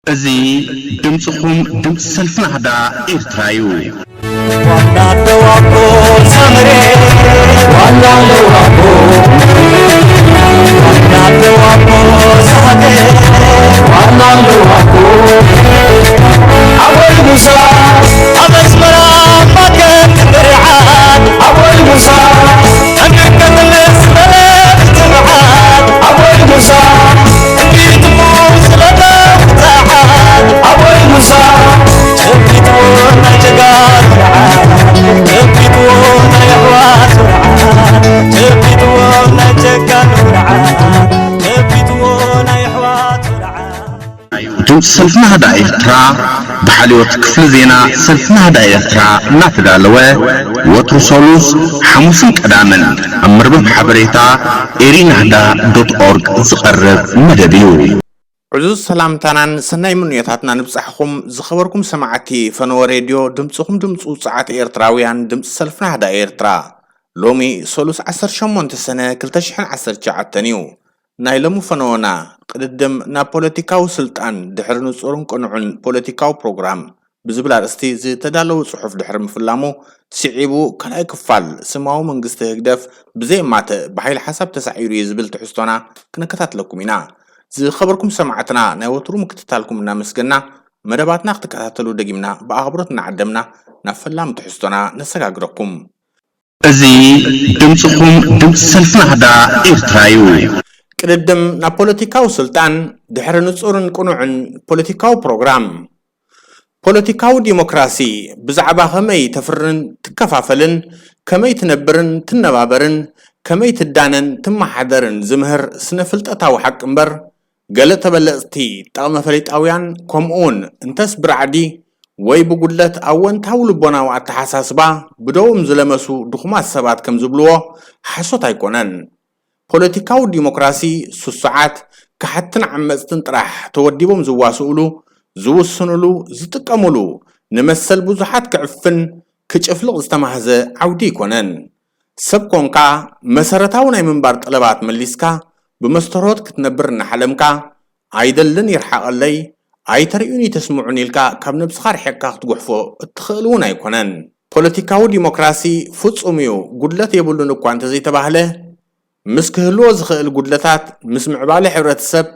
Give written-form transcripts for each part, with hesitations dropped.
أزي دمسكم دمس سلفنا هذا إرترايو وانا دوابو سمري وانا دوابو سهدي وانا دوابو أول موسى أبس مرام مكان برعاد أول موسى أمك الناس ملك تبعاد أول موسى أنت موس لدى تحاد أول موسى تبيتون جقال تبيتون يحواس تبيتون جقال تبيتون يحواس دمس سلفنا هذا إرترا بحاليوت كفل زينا سلفنا هذا إرترا نافدالوه وترسولوس حموسن قدامن أمربم حبريتا erinahda.org زقرب مدبيو عزوز سلام تانان سناي منيتاتنا نبصحكم زخبركم سماعتي فنو راديو دمصكم دمص وصعات إرتراويان دمص سلفنا هذا إرترا لومي سولوس 18 سنة كلتشحن 10 تنيو نايلمو فنونا قدم نا بوليتيكاو سلطان دحر نصورن قنعن بوليتيكاو بروغرام بزبلا رستي زي تدالو صحف دحر مفلامو تسعيبو كلاي كفال سماو منغست هدف بزي مات بحيل حسب تسعيرو يزبل تحستونا كنكتات لكمينا زي خبركم سمعتنا ناوترو مكتتالكم نامسكنا مدباتنا اختكاتلو دقيمنا بأخبرتنا عدمنا نفلام تحستونا نساقاقركم أزي دمسكم دمس سلفنا هذا إرترايو قدم نا بوليتيكاو سلطان دحر نصورن قنعن بوليتيكاو بروغرام بوليتيكاو ديمقراسي بزعبا خمي تفرن تكفافلن كمي تنبرن تنبابرن كمي تدانن تمحدرن زمهر سنفلتاو حق امبر قالت تبلغتي طقم فليطاويان كومون انتس برعدي ወይ بقولت አወንታው ልቦናው አተሐሳስባ ብዶም ዝለመሱ ድኹማት ሰባት ከም ዝብልዎ ሓሶት ኣይኮነን ፖለቲካው ዲሞክራሲ ሱስዓት ካሕትን ዓመጽትን ጥራሕ ተወዲቦም ዝዋስኡሉ ዝውስኑሉ ዝጥቀሙሉ ንመሰል ብዙሓት ክዕፍን ክጭፍልቕ ዝተማህዘ ዓውዲ ይኮነን ሰብ ኮንካ መሰረታው ናይ ምንባር ጠለባት መሊስካ ብመስተሮት ክትነብር እናሓለምካ ኣይደልን ይርሓቐለይ ኣይተሪኡኒ ተስምዑን ኢልካ ካብ ነብስኻ ርሒቕካ ክትጉሕፎ እትኽእል እውን ኣይኮነን ፖለቲካዊ ዲሞክራሲ ፍጹም እዩ ጉድለት የብሉን እኳ እንተዘይተባህለ ምስ ክህልዎ ዝኽእል ጉድለታት ምስ ምዕባለ ሕብረተሰብ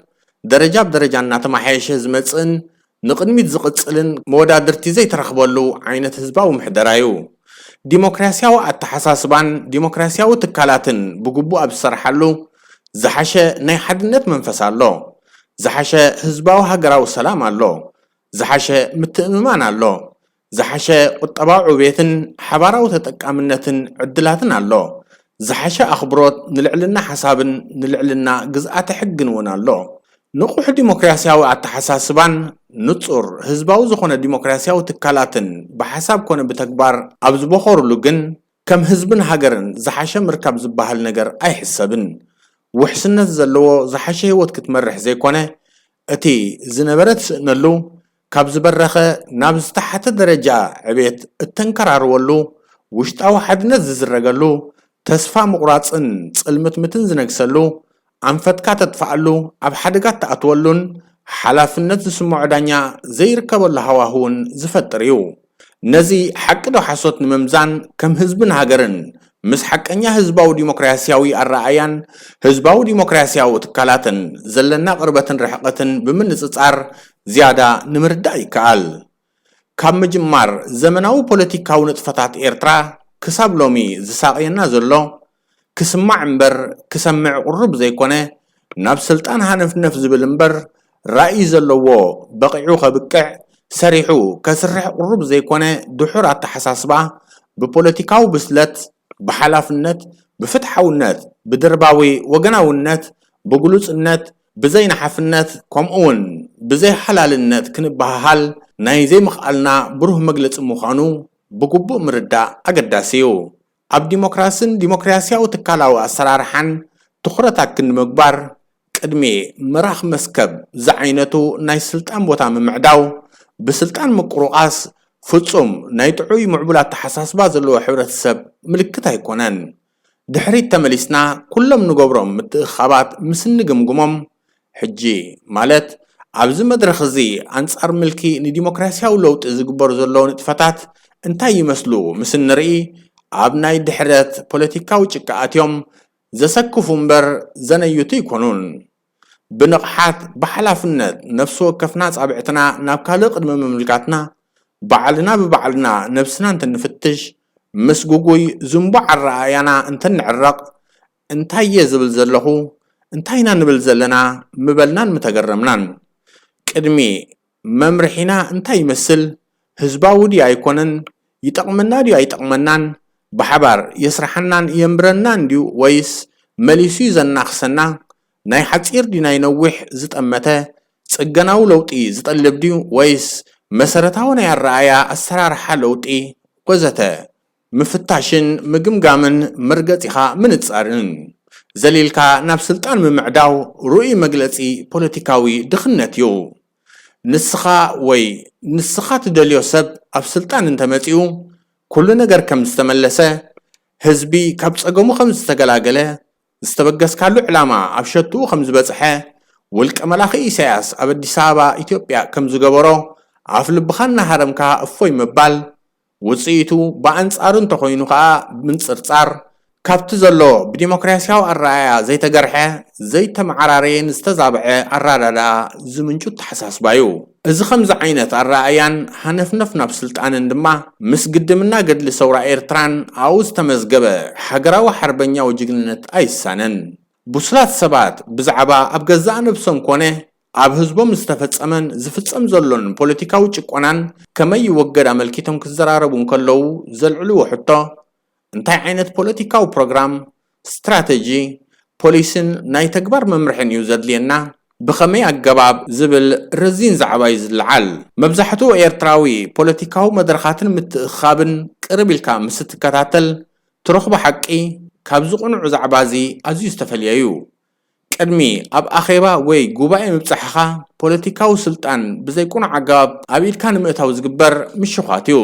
ደረጃ ብደረጃ እናተማሓየሸ ዝመፅን ንቅድሚት ዝቕፅልን መወዳድርቲ ዘይተረኽበሉ ዓይነት ህዝባዊ ምሕደራ እዩ ዲሞክራሲያዊ ኣተሓሳስባን ዲሞክራሲያዊ ትካላትን ብግቡእ ኣብ ዝሰርሓሉ ዝሓሸ ናይ ሓድነት መንፈስ ኣሎ ዝሓሸ ህዝባዊ ሃገራዊ ሰላም ኣሎ ዝሓሸ ምትእምማን ኣሎ ዝሓሸ ቁጠባዊ ዕብየትን ሓባራዊ ተጠቃምነትን ዕድላትን ኣሎ ዝሓሸ ኣኽብሮት ንልዕልና ሓሳብን ንልዕልና ግዝኣተ ሕግን እውን ኣሎ ንቑሕ ዲሞክራሲያዊ ኣተሓሳስባን ንጹር ህዝባዊ ዝኾነ ዲሞክራሲያዊ ትካላትን ብሓሳብ ኮነ ብተግባር ኣብ ዝበኸሩሉ ግን ከም ህዝብን ሃገርን ዝሓሸ ምርካብ ዝበሃል ነገር ኣይሕሰብን ውሕስነት ዘለዎ ዝሓሸ ህይወት ክትመርሕ ዘይኮነ እቲ ዝነበረት ስእነሉ ካብ ዝበረኸ ናብ ዝተሓተ ደረጃ ዕብየት እተንከራርወሉ ውሽጣዊ ሓድነት ዝዝረገሉ ተስፋ ምቑራፅን ጽልምትምትን ዝነግሰሉ ኣንፈትካ ተጥፋኣሉ ኣብ ሓደጋ ተኣትወሉን ሓላፍነት ዝስምዖ ዳኛ ዘይርከበሉ ሃዋህውን ዝፈጥር እዩ ነዚ ሓቂ ዶ ሓሶት ንምምዛን ከም ህዝብን ሃገርን ምስ ሓቀኛ ህዝባዊ ዲሞክራሲያዊ ኣረኣያን ህዝባዊ ዲሞክራሲያዊ ትካላትን ዘለና ቅርበትን ርሕቀትን ብምንፅፃር ዝያዳ ንምርዳእ ይከኣል ካብ ምጅማር ዘመናዊ ፖለቲካዊ ንጥፈታት ኤርትራ ክሳብ ሎሚ ዝሳቀየና ዘሎ ክስማዕ እምበር ክሰምዕ ቁርብ ዘይኮነ ናብ ስልጣን ሃነፍነፍ ዝብል እምበር ራእይ ዘለዎ በቂዑ ከብቅዕ ሰሪሑ ከስርሕ ቁርብ ዘይኮነ ድሑር ኣተሓሳስባ ብፖለቲካዊ ብስለት بحلافنت بفتحونت بدرباوي وجناونت بجلوسنت بزي نحفنت كمون بزي حلالنت كنبهال نايزي مخالنا بروح مجلس مخانو بجبو مردا أجداسيو أب ديمقراسيا وتكالاو أسرارحن تخرتك كنمجبر كدمي مراخ مسكب زعينتو ناي سلطان بوتا ممعداو بسلطان مقروقاس ፍጹም ናይ ጥዑይ ምዕቡላት ተሓሳስባ ዘለዎ ሕብረተሰብ ምልክት ኣይኮነን ድሕሪት ተመሊስና ኩሎም ንገብሮም ምትእኻባት ምስ ንግምግሞም ሕጂ ማለት ኣብዚ መድረኽ እዚ ኣንጻር ምልኪ ንዲሞክራስያዊ ለውጢ ዝግበሩ ዘለዉ ንጥፈታት እንታይ ይመስሉ ምስ ንርኢ ኣብ ናይ ድሕረት ፖለቲካዊ ጭቃ ኣትዮም ዘሰክፉ እምበር ዘነዩቱ ይኮኑን። ብንቕሓት ብሓላፍነት ነፍሲ ወከፍና ጻብዕትና ናብ ካልእ ቅድመ ምምልካትና ባዕልና ብባዕልና ነብስና እንትንፍትሽ ምስ ጉጉይ ዝንቡዕ ኣረኣያና እንትንዕረቕ እንታየ ዝብል ዘለኹ እንታይና ንብል ዘለና ምበልናን ምተገረምናን ቅድሚ መምርሒና እንታይ ይመስል ህዝባዊ ድዩ ኣይኮነን ይጠቕመና ድዩ ኣይጠቕመናን ብሓባር የስራሐናን የምብረናን ድዩ ወይስ መሊሱ ዘናኽሰና ናይ ሓፂር ድዩ ናይ ነዊሕ ዝጠመተ ጽገናዊ ለውጢ ዝጠልብ ድዩ ወይስ መሰረታዊ ናይ ኣረኣያ ኣሰራርሓ ለውጢ ወዘተ ምፍታሽን ምግምጋምን ምርገፂኻ ምንጻርን ዘሊልካ ናብ ስልጣን ምምዕዳው ሩኡይ መግለጺ ፖለቲካዊ ድኽነት እዩ። ንስኻ ትደልዮ ሰብ ኣብ ስልጣን እንተመጺኡ ኩሉ ነገር ከም ዝተመለሰ ህዝቢ ካብ ጸገሙ ከም ዝተገላገለ ዝተበገስካሉ ዕላማ ኣብ ሸትኡ ከም ዝበጽሐ ውልቀ መላኺ ኢሳያስ ኣብ ኣዲስ ኣበባ ኢትዮጵያ ከም ዝገበሮ ኣፍ ልብኻ እናሃረምካ እፎይ ምባል ውጽኢቱ ብኣንጻሩ እንተኾይኑ ከዓ ምንጽርጻር ካብቲ ዘሎ ብዲሞክራስያዊ ኣረኣያ ዘይተገርሐ ዘይተመዓራረየን ዝተዛብዐ ኣራዳዳ ዝምንጩ ተሓሳስባ እዩ። እዚ ከምዚ ዓይነት ኣረኣያን ሃነፍነፍ ናብ ስልጣንን ድማ ምስ ግድምና ገድሊ ሰውራ ኤርትራን ኣብኡ ዝተመዝገበ ሃገራዊ ሓርበኛዊ ጅግንነት ኣይሳነን። ቡስላት ሰባት ብዛዕባ ኣብ ገዛእ ነብሶም ኮነ ኣብ ህዝቦም ዝተፈጸመን ዝፍጸም ዘሎን ፖለቲካዊ ጭቆናን ከመይ ይወገድ ኣመልኪቶም ክዘራረቡ እንከለዉ ዘልዕልዎ ሕቶ እንታይ ዓይነት ፖለቲካዊ ፕሮግራም ስትራቴጂ ፖሊስን ናይ ተግባር መምርሕን እዩ ዘድልየና ብኸመይ ኣገባብ ዝብል ረዚን ዛዕባ እዩ ዝለዓል። መብዛሕትኡ ኤርትራዊ ፖለቲካዊ መድረኻትን ምትእኻብን ቅርብ ኢልካ ምስ ትከታተል ትረኽቦ ሓቂ ካብ ዝቕንዑ ዛዕባ እዚ ኣዝዩ ዝተፈልየ እዩ። ቅድሚ ኣብ ኣኼባ ወይ ጉባኤ ምብጻሕኻ ፖለቲካዊ ስልጣን ብዘይቁኑዕ ኣገባብ ኣብ ኢድካ ንምእታው ዝግበር ምሽዃት እዩ።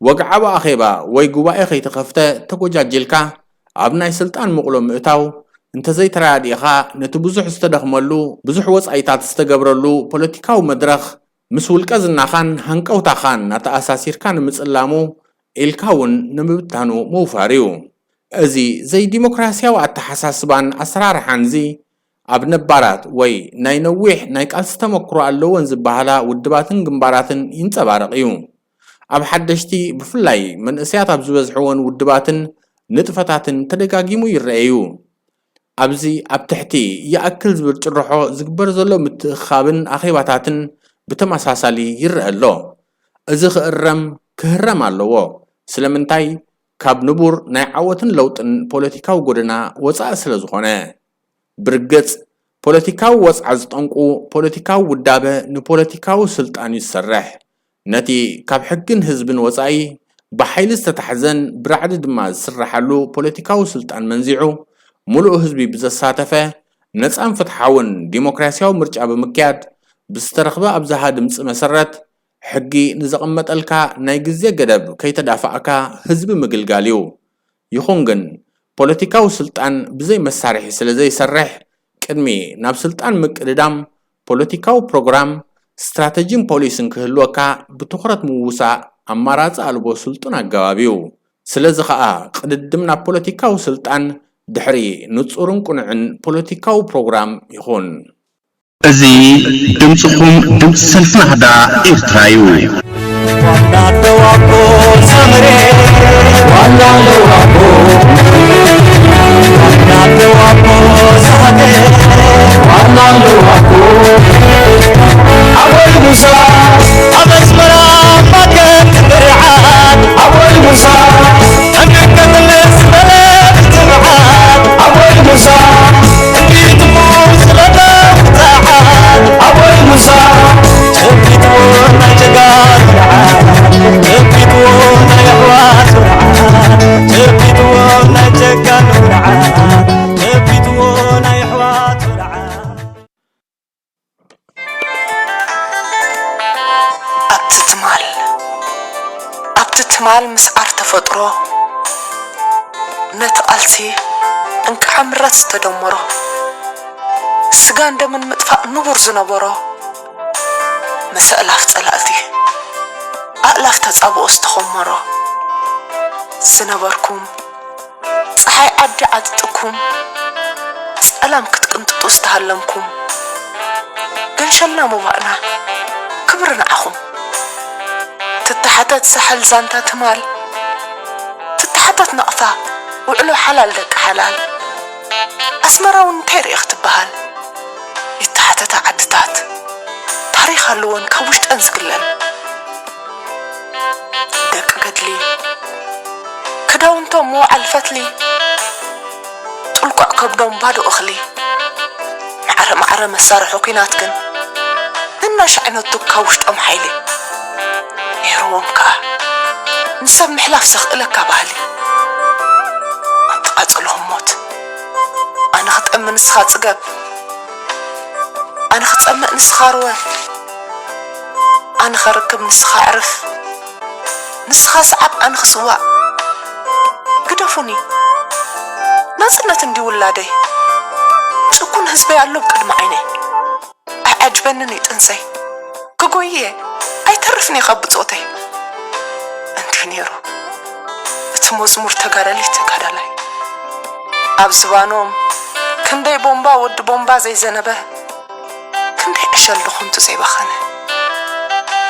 ወግዓዊ ኣኼባ ወይ ጉባኤ ከይተኸፍተ ተጎጃጅልካ ኣብ ናይ ስልጣን ምቕሎ ምእታው እንተዘይተራድኢኻ ነቲ ብዙሕ ዝተደኽመሉ ብዙሕ ወጻኢታት ዝተገብረሉ ፖለቲካዊ መድረኽ ምስ ውልቀ ዝናኻን ሃንቀውታኻን ናተኣሳሲርካ ንምጽላሙ ኢልካ እውን ንምብታኑ ምውፋር እዩ። እዚ ዘይዲሞክራስያዊ ኣተሓሳስባን ኣሰራርሓን እዚ ኣብ ነባራት ወይ ናይ ነዊሕ ናይ ቃልሲ ተመክሮ ኣለዎን ዝበሃላ ውድባትን ግንባራትን ይንጸባረቕ እዩ። ኣብ ሓደሽቲ ብፍላይ መንእሰያት ኣብ ዝበዝሕዎን ውድባትን ንጥፈታትን ተደጋጊሙ ይረአዩ። ኣብዚ ኣብ ትሕቲ ይኣክል ዝብል ጭርሖ ዝግበር ዘሎ ምትእኻብን ኣኼባታትን ብተመሳሳሊ ይርአ ኣሎ። እዚ ክህረም ኣለዎ። ስለምንታይ ካብ ንቡር ናይ ዓወትን ለውጥን ፖለቲካዊ ጎደና ወፃኢ ስለ ዝኾነ ብርግጽ ፖለቲካዊ ወፅዓ ዝጠንቁ ፖለቲካዊ ውዳበ ንፖለቲካዊ ስልጣን ይሰርሕ ነቲ ካብ ሕግን ህዝብን ወፃኢ ብሓይሊ ዝተታሕዘን ብራዕዲ ድማ ዝስራሓሉ ፖለቲካዊ ስልጣን መንዚዑ ሙሉእ ህዝቢ ብዘሳተፈ ነፃን ፍትሓውን ዲሞክራስያዊ ምርጫ ብምክያድ ብዝተረኽበ ኣብዝሃ ድምፂ መሰረት ሕጊ ንዘቐመጠልካ ናይ ግዜ ገደብ ከይተዳፋእካ ህዝቢ ምግልጋል እዩ። ይኹን ግን ፖለቲካዊ ስልጣን ብዘይ መሳርሒ ስለ ዘይሰርሕ ቅድሚ ናብ ስልጣን ምቅድዳም ፖለቲካዊ ፕሮግራም ስትራቴጂን ፖሊስን ክህልወካ ብትኹረት ምውሳእ ኣማራፂ ኣልቦ ስልጡን ኣገባብ እዩ። ስለዚ ከዓ ቅድድም ናብ ፖለቲካዊ ስልጣን ድሕሪ ንጹርን ቁኑዕን ፖለቲካዊ ፕሮግራም ይኹን። እዚ ድምፅኹም ድምፂ ሰልፊ ናህዳ ኤርትራ እዩ። ዋና ደዋቆ ሰምሬ ዋና ደዋቆ ሰሃቴ ዋና ደዋቆ أول موسى أمزمرا مكان برعاد أول موسى أمك الناس بلاد تبعاد أول موسى بيت موسى لدفتعاد أول موسى جبت ونا جقاد جبت ونا يحواس جبت ونا جقاد جبت ونا يحواس تمال مسعر تفطرو نتقلسي انك حمرات تدمرو سجان دمن مدفع نور زنبرو مسألة فتلاتي أقلاف تتصابو استخمرو سنبركم صحي عدي عدتكم سألام كتقنططو استهلمكم قنشلامو بقنا كبرنا أخم تتحتت سحل زانتا تمال تتحتت نقطة وعلو حلال لك حلال أسمرون تيري اختبهال يتحتت عدتات تاريخ اللون كوشت أنزقلن دك قدلي كداونتو مو عالفتلي طلقع كبدون بادو أخلي معرة مسارحو كيناتكن الناش عنو كوشت أم حيلي يروم كا نسب محلاف سخلك بالي أتقلهم موت أنا خطأمن نسخة تقب أنا خطأمن نسخة روه أنا خركب نسخة عرف نسخة صعب أنا خسوا قدفوني نازلت ندي ولادي تكون هزبي علوب قدم عيني أعجبنني تنسي كقوية أي تعرفني خبط صوتي أنت نيرو تمزمور تقارلي أبزبانوم كندي بومبا ود بومبا زي زنبه كندي أشل لخنتو زي بخانه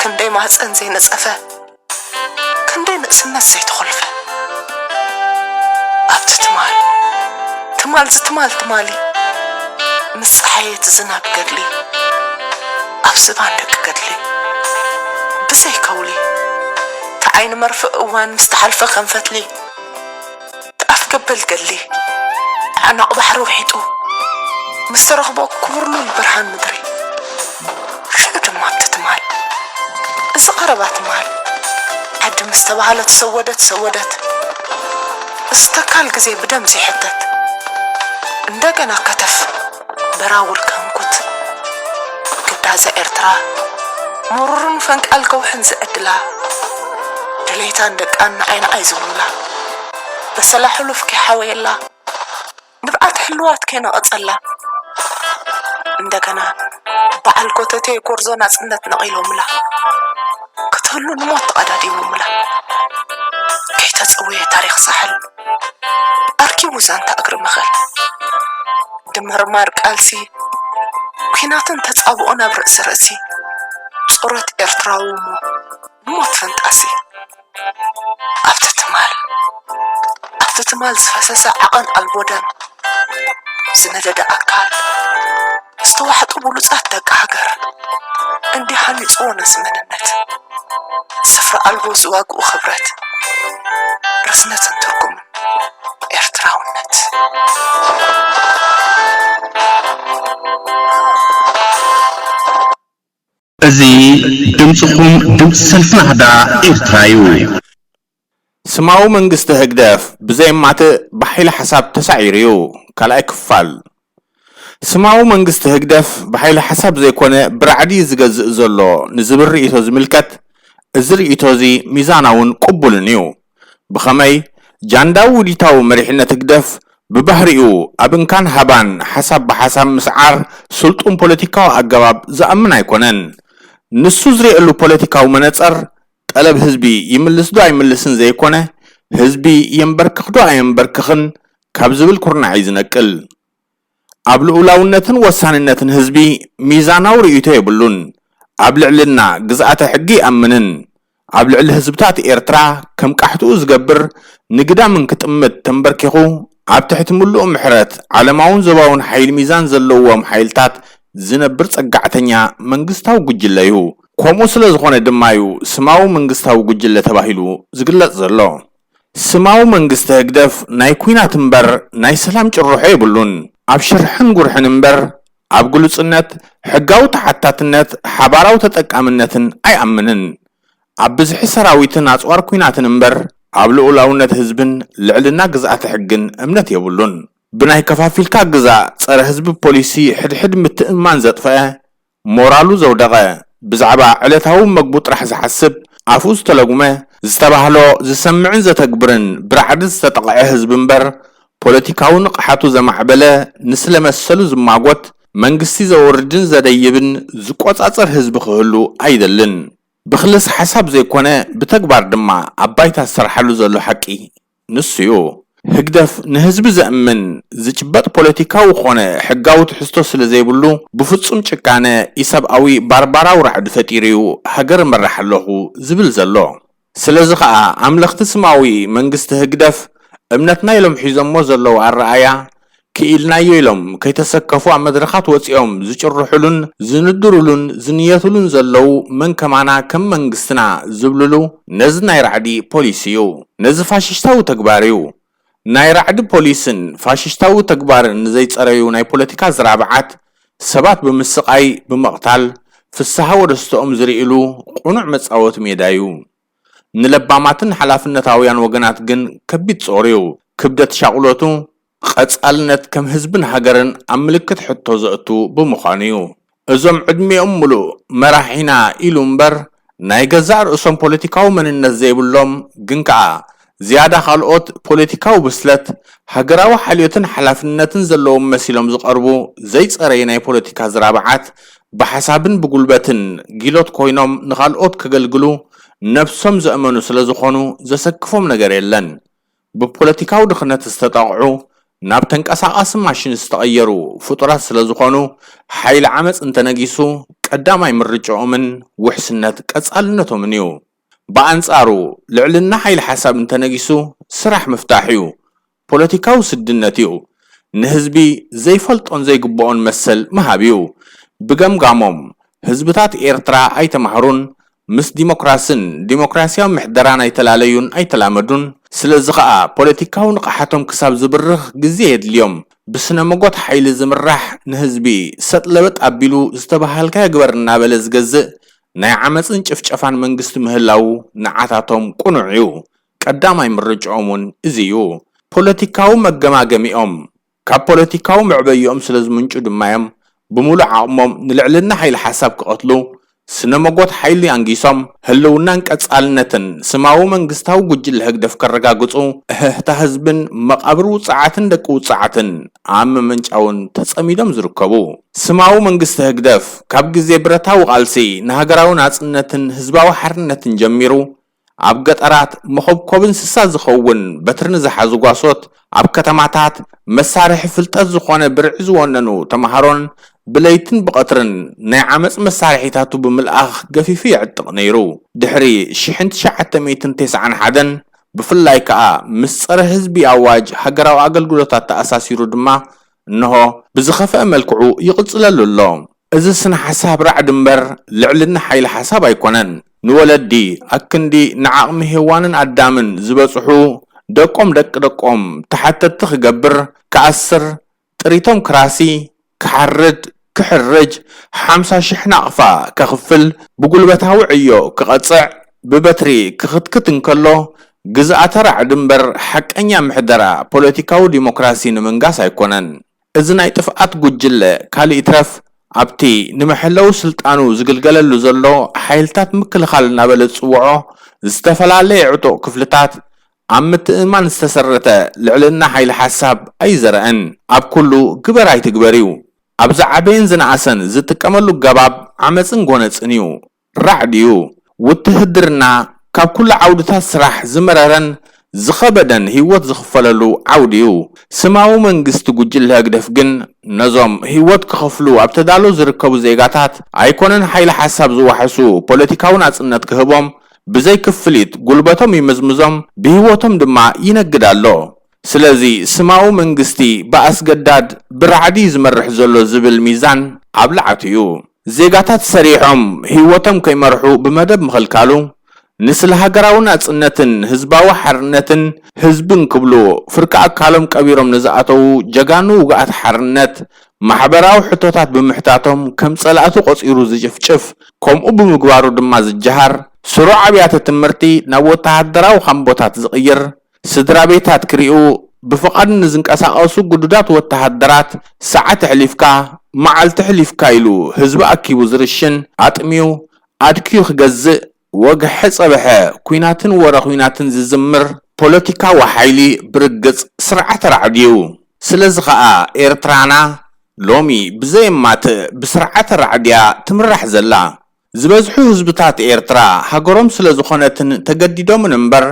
كندي مهزن زي نزقفه كندي نقسنا زي تخلفه أبت تمالي مس حياة زناب قدلي أبزبان دك قدلي بزي كولي تعين مرفق وان مستحلفة خنفتلي تقف قبل قدلي أنا بحر وحيتو مسترغبو كبرلو البرهان مدري شو دمها بتتمال إذا قربات مال عد مستبعلة سودت استكال قزي بدم زي حدت اندقنا كتف براول كنكت قدازة إرترا مرورن فنك الكوحن زقدلا دليتان دقان عين عايزولا بس لا حلوفك حويلا نبقات حلوات كينا أتصلا اندقنا بعال كوتتي كورزونا سنت نقيلهم لا كتهلو نموت قداديهم لا كي تسوي تاريخ سحل أركي وزانتا أقرب مخل دمر مارك ألسي كيناتن تتصابقنا برأس رأسي صورة إرتراومو نموت فانتاسي أفتتمال زفاسسا عقن البودن زندد أكال استوحت أبولوزات دق حقر عندي حالي صونس مننت سفر ألبوز واق وخبرت رسنة تركم إرتراونت أزي دمسخم دمس سلفنا هدا إرترايو سماو منغست هقداف بزي ماتي بحيل حساب تسعيريو كالاي كفال سماو منغست هقداف بحيل حساب زي كونه برعدي زغز زلو نزبر رئيتو زملكت الزرئيتو زي ميزاناون قبولنيو بخمي جانداو ديتاو مريحنا تقدف ببهريو أبن كان هبان حساب بحساب مسعار سلطون بوليتيكاو أقباب زأمن ايكونن نسو زرئلو بوليتيكاو منتصر طلب حزبي يملس دو يملسن زي كونه حزبي ينبركخ دو ينبركخن كابزبل كورنا عايزنقل ابل اولاونتن وساننتن حزبي ميزاناو ريتو يبلون ابلعلنا غزاته حقي امنن ابلعل حزبتات ايرترا كم قحتو زغبر نغدا من كتمت تنبركخو اب تحت ملؤ محرت علماون زباون حيل ميزان زلوهم حيلتات زنبر صقعتنيا منغستاو غجليو كومو سلازخونه دمايو سماو منغستاو غجله تباهيلو زغلص زلو سماو منغست هقدف ناي كوينات امبر ناي سلام ጭሩح يبلون ابشر حنغور حنمبر اب غلصنت حغاو تحتاتنت حباراو تطقامنتن اي امنن اب بزح سراويتن اصوار كويناتن امبر اب لولاونت حزبن لعلنا غزات حقن امنت يبلون بناي كفافيلكا غزا صره حزب بوليسي حد متئمان زطفه مورالو زودغه بزعبا علتاو مغبوط راح زحسب عفوز تلغمه زتباهلو زسمعن زتكبرن برعدز تطقع حزب امبر بوليتيكاو نقحاتو زمعبله نسلمسلو زماغوت መንግስቲ ዘወርድን ዘደይብን ዝቆጻጸር ህዝቢ ክህሉ አይደልን ብኽልስ ሓሳብ ዘይኮነ ብተግባር ድማ አባይታ ዝሰርሓሉ ዘሎ ሓቂ ንስዩ ህግደፍ ንህዝቢ ዘእምን ዝጭበጥ ፖለቲካዊ ኾነ ሕጋዊ ትሕዝቶ ስለ ዘይብሉ ብፍጹም ጭካነ ኢሰብአዊ ባርባራዊ ራዕዲ ፈጢሩ ሃገር መራሕ ኣለኹ ዝብል ዘሎ ስለዚ ከዓ አምለኽቲ ስማዊ መንግስቲ ህግደፍ እምነትና ኢሎም ሒዞሞ ዘለው አረአያ ክኢልናዮ ኢሎም ከይተሰከፉ ኣብ መድረኻት ወፂኦም ዝጭርሑሉን ዝንድሩሉን ዝንየትሉን ዘለው መንከማና ከም መንግስትና ዝብልሉ ነዚ ናይ ራዕዲ ፖሊስ እዩ ነዚ ፋሽስታዊ ተግባር እዩ ናይ ራዕዲ ፖሊስን ፋሽስታዊ ተግባርን ንዘይፀረዩ ናይ ፖለቲካ ዝራብዓት ሰባት ብምስቃይ ብምቕታል ፍስሓ ወደስተኦም ዝርኢሉ ቁኑዕ መጻወት ሜዳ እዩ ንለባማትን ሓላፍነታውያን ወገናት ግን ከቢድ ጾር እዩ ክብደት ሻቅሎቱ ቀጻልነት ከም ህዝብን ሃገርን ኣብ ምልክት ሕቶ ዘእቱ ብምዃኑ እዩ እዞም ዕድሜኦም ሙሉእ መራሒና ኢሉ እምበር ናይ ገዛእ ርእሶም ፖለቲካዊ መንነት ዘይብሎም ግን ከዓ ዝያዳ ካልኦት ፖለቲካዊ ብስለት ሃገራዊ ሓልዮትን ሓላፍነትን ዘለዎም መሲሎም ዝቐርቡ ዘይፀረይ ናይ ፖለቲካ ዝራብዓት ብሓሳብን ብጉልበትን ጊሎት ኮይኖም ንኻልኦት ከገልግሉ ነፍሶም ዘእመኑ ስለ ዝኾኑ ዘሰክፎም ነገር የለን ብፖለቲካዊ ድኽነት ዝተጠቕዑ ናብ ተንቀሳቃሲ ማሽን ዝተቐየሩ ፍጡራት ስለ ዝኾኑ ሓይሊ ዓመፅ እንተነጊሱ ቀዳማይ ምርጫኦምን ውሕስነት ቀጻልነቶምን እዩ በአንጻሩ ልዕልና ሓይሊ ሓሳብ እንተነጊሱ ስራሕ ምፍታሕ እዩ ፖለቲካዊ ስድነት እዩ ንህዝቢ ዘይፈልጦን ዘይግብኦን መሰል መሃብ እዩ ብገምጋሞም ህዝብታት ኤርትራ ኣይተማህሩን ምስ ዲሞክራሲን ዲሞክራሲያዊ ምሕደራን ኣይተላለዩን ኣይተላመዱን ስለዚ ከዓ ፖለቲካዊ ንቕሓቶም ክሳብ ዝብርኽ ግዜ የድልዮም ብስነ መጎት ሓይሊ ዝምራሕ ንህዝቢ ሰጥለበጥ ኣቢሉ ዝተባሃልካ ግበር እናበለ ዝገዝእ ናይ ዓመፅን ጭፍጨፋን መንግስቲ ምህላው ንዓታቶም ቁኑዕ እዩ ቀዳማይ ምርጫኦም እውን እዚ እዩ ፖለቲካዊ መገማገሚኦም ካብ ፖለቲካዊ ምዕበይኦም ስለ ዝምንጩ ድማዮም ብሙሉእ ዓቕሞም ንልዕልና ሓይሊ ሓሳብ ክቐትሉ ስነ መጎት ሓይሊ አንጊሶም ህልውናን ቀጻልነትን ስማዊ መንግስታዊ ጉጅለ ህግደፍ ከረጋግጹ እህታ ህዝብን መቃብር ውፅዓትን ደቂ ውፅዓትን ኣብ ምምንጫውን ተጸሚዶም ዝርከቡ ስማዊ መንግስቲ ህግደፍ ካብ ግዜ ብረታዊ ቃልሲ ንሃገራዊ ናጽነትን ህዝባዊ ሓርነትን ጀሚሩ ኣብ ገጠራት መኸብኮብ እንስሳ ዝኸውን በትርን ዝሓዙ ጓሶት ኣብ ከተማታት መሳርሒ ፍልጠት ዝኾነ ብርዒ ዝወነኑ ተማሃሮን ብለይትን ብቐትርን ናይ ዓመፅ መሳርሒታቱ ብምልኣኽ ገፊፉ ይዕጥቕ ነይሩ ድሕሪ 1991 ብፍላይ ከዓ ምስ ፀረ ህዝቢ ኣዋጅ ሃገራዊ ኣገልግሎታት ተኣሳሲሩ ድማ እንሆ ብዝኸፍአ መልክዑ ይቕፅለሉ ኣሎ እዚ ስነ ሓሳብ ራዕዲ እምበር ልዕልና ሓይሊ ሓሳብ ኣይኮነን ንወለዲ ኣክንዲ ንዓቕሚ ሄዋንን ኣዳምን ዝበፅሑ ደቆም ደቆም ተሓተቲ ክገብር ክኣስር ጥሪቶም ክራሲ ክሓርድ ክሕርጅ 50,000 ናቕፋ ከኽፍል ብጉልበታዊ ዕዮ ክቐፅዕ ብበትሪ ክኽትክት እንከሎ ግዝኣተ ራዕዲ እምበር ሓቀኛ ምሕደራ ፖለቲካዊ ዲሞክራሲ ንምንጋስ ኣይኮነን እዚ ናይ ጥፍኣት ጉጅለ ካልእ ትረፍ ኣብቲ ንመሐለዊ ስልጣኑ ዝግልገለሉ ዘሎ ሓይልታት ምክልኻል እናበለ ዝፅውዖ ዝተፈላለየ ዕጡቕ ክፍልታት ኣብ ምትእማን ዝተሰረተ ልዕልና ሓይሊ ሓሳብ ኣይዘርአን ኣብ ኩሉ ግበር ኣይትግበር እዩ ኣብዛ ዓበይን ዝነኣሰን ዝጥቀመሉ ገባብ ዓመፅን ጎነፅን እዩ ራዕዲ እዩ ውትህድርና ካብ ኩሉ ዓውድታት ስራሕ ዝመረረን ዝኸበደን ህይወት ዝኽፈለሉ ዓውዲ እዩ ስማዊ መንግስቲ ጉጅለ ህግደፍ ግን ነዞም ህይወት ክኸፍሉ ኣብ ተዳሎ ዝርከቡ ዜጋታት ኣይኮነን ሓይሊ ሓሳብ ዝዋሕሱ ፖለቲካዊ ናጽነት ክህቦም ብዘይ ክፍሊት ጉልበቶም ይምዝምዞም ብህይወቶም ድማ ይነግድ ኣሎ ስለዚ ስማዊ መንግስቲ በኣስገዳድ ብራዕዲ ዝመርሕ ዘሎ ዝብል ሚዛን ኣብ ላዕቲ እዩ ዜጋታት ሰሪሖም ህይወቶም ከይመርሑ ብመደብ ምኽልካሉ ንስለ ሃገራዊ ናጽነትን ህዝባዊ ሓርነትን ህዝብን ክብሉ ፍርቂ ኣካሎም ቀቢሮም ንዝኣተው ጀጋኑ ውግኣት ሓርነት ማሕበራዊ ሕቶታት ብምሕታቶም ከም ጸላእቱ ቆፂሩ ዝጭፍጭፍ ከምኡ ብምግባሩ ድማ ዝጀሃር ስሩዕ ኣብያተ ትምህርቲ ናብ ወተሃደራዊ ካምቦታት ዝቕይር ስድራ ቤታት ክሪኡ ብፍቓድ ንዝንቀሳቐሱ ጉዱዳት ወተሃደራት ሰዓት ሕሊፍካ መዓልቲ ሕሊፍካ ኢሉ ህዝቢ ኣኪቡ ዝርሽን ኣጥሚዩ ኣድኪዩ ክገዝእ ወግሐ ፀበሐ ኩናትን ወረ ኩናትን ዝዝምር ፖለቲካዊ ሓይሊ ብርግጽ ስርዓት ራዕዲ እዩ ስለዚ ከዓ ኤርትራና لومي بزي مات بسرعة رعديا تمرح زلا زبزحو هزبتات إيرترا هاقروم سلازخونتن تقديدو من انبر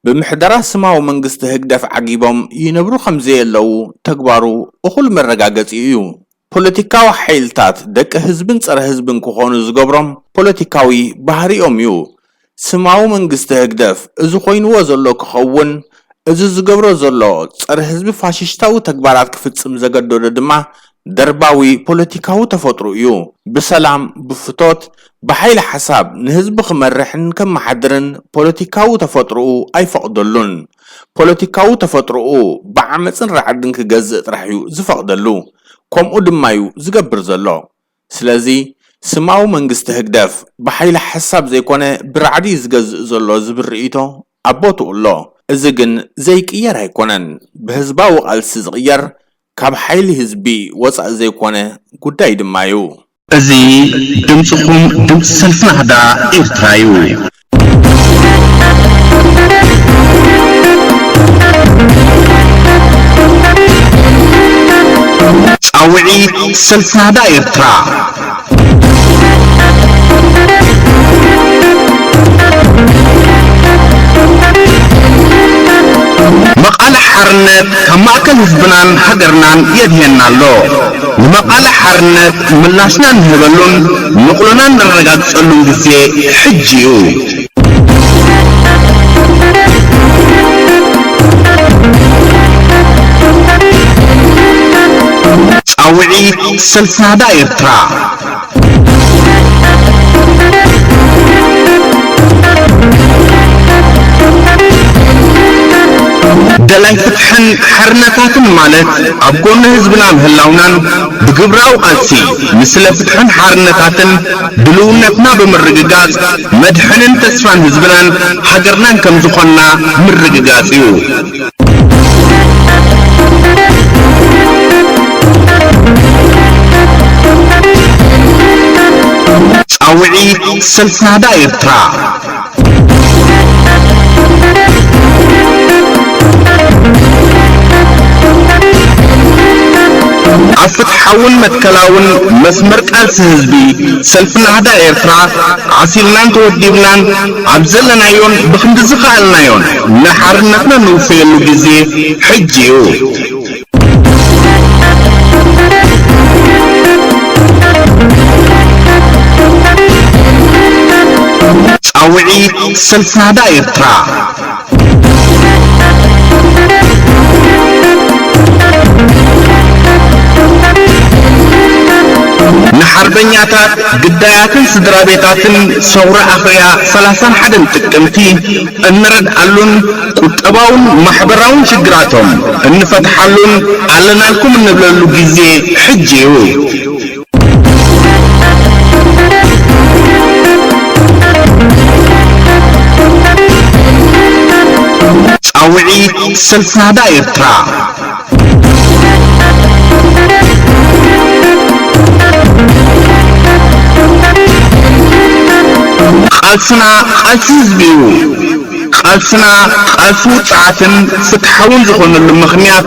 بمحدرا سماو منقست هقدف عقيبهم ينبرو خمزي اللو تقبارو اخول من رقاقت ايو بوليتيكاو حيلتات دك هزبن صر هزبن كوخونو زقبرم بوليتيكاوي بحريهم يو سماو منقست هقدف ازو خوينو زلو كخون ازو زقبرو زلو صر هزب فاششتاو تقبارات كفتسم زقدو دما درباوي بوليتيكاو تفطرو يو بسلام بفتوت بحيل حساب نهزب خمرحن كم محدرن بوليتيكاو تفطرو اي فقدلون بوليتيكاو تفطرو بعمصن رعدن كغزء طرحيو زفقدلو كومو دمايو زقبر زلو سلازي سماو منغست هقدف بحيل حساب زي كونه برعدي زغزء زلو زبرئيتو ابوتو الله ازغن زي قير هيكونن بهزباو قالس زغير كاب حيل هزبي وصع زي كونه قداي دمايو ازي دمصكم دمص سلفنا هدا إرترايو أوعي سلفنا هدا إرترا مقالة حرنت كماكل هزبنان حقرنان يدهينا اللو لمقالة حرنت ملاشنا نهبلون نقلنا نرغات سألون بسي حجيو أوعي سلسنا دايرترا دلاي فتحن حرنتاتن مالت أبقون هزبنا مهلاونان بقبراو قاسي مثل فتحن حرنتاتن دلونتنا بمرققات مدحنن تسفان هزبنان حقرنان كم زخونا مرققاتيو أوعي سلسنا دايرترا أفتحون متكلاون مسمر قالس هزبي سلفنا هدا إرترا عسيلنان توديبنان عبزلنا يون بخند زخالنا يون نحرنتنا نوفيلو جزي حجيو أوعي سلفنا هدا إرترا نحربنياتات قداياتن سدرابيتاتن سورة أخريا 31 تكمتي انرد علون قطباون محبراون شجراتهم انفتحالون علنا لكم نبللو جزي حجيو أوعي سلسنا دايرترا قالسنا قالسيز بيو قالسنا قالسو تعاتن فتحون زخون المخنيات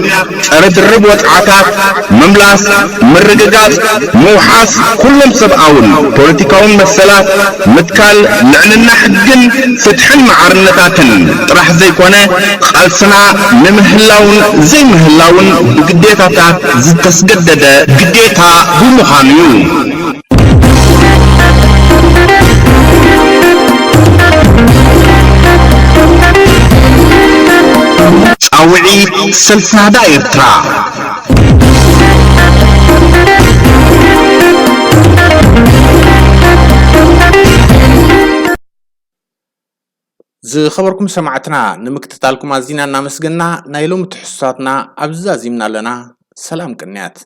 رد الرب وطعاتات مملاس مرققات موحاس كلهم سبعون بوليتيكاون مسلات متكال لعننا حقن فتحن معارنتاتن راح زي كونه قالسنا نمهلاون زي مهلاون بقديتاتات زي تسجدد قديتا بمخانيو أوعي سلسنا دايرترا زي خبركم سمعتنا نمكتتالكم عزينا نامسجنا نايلوم تحساتنا أبزازي من لنا سلام كنيات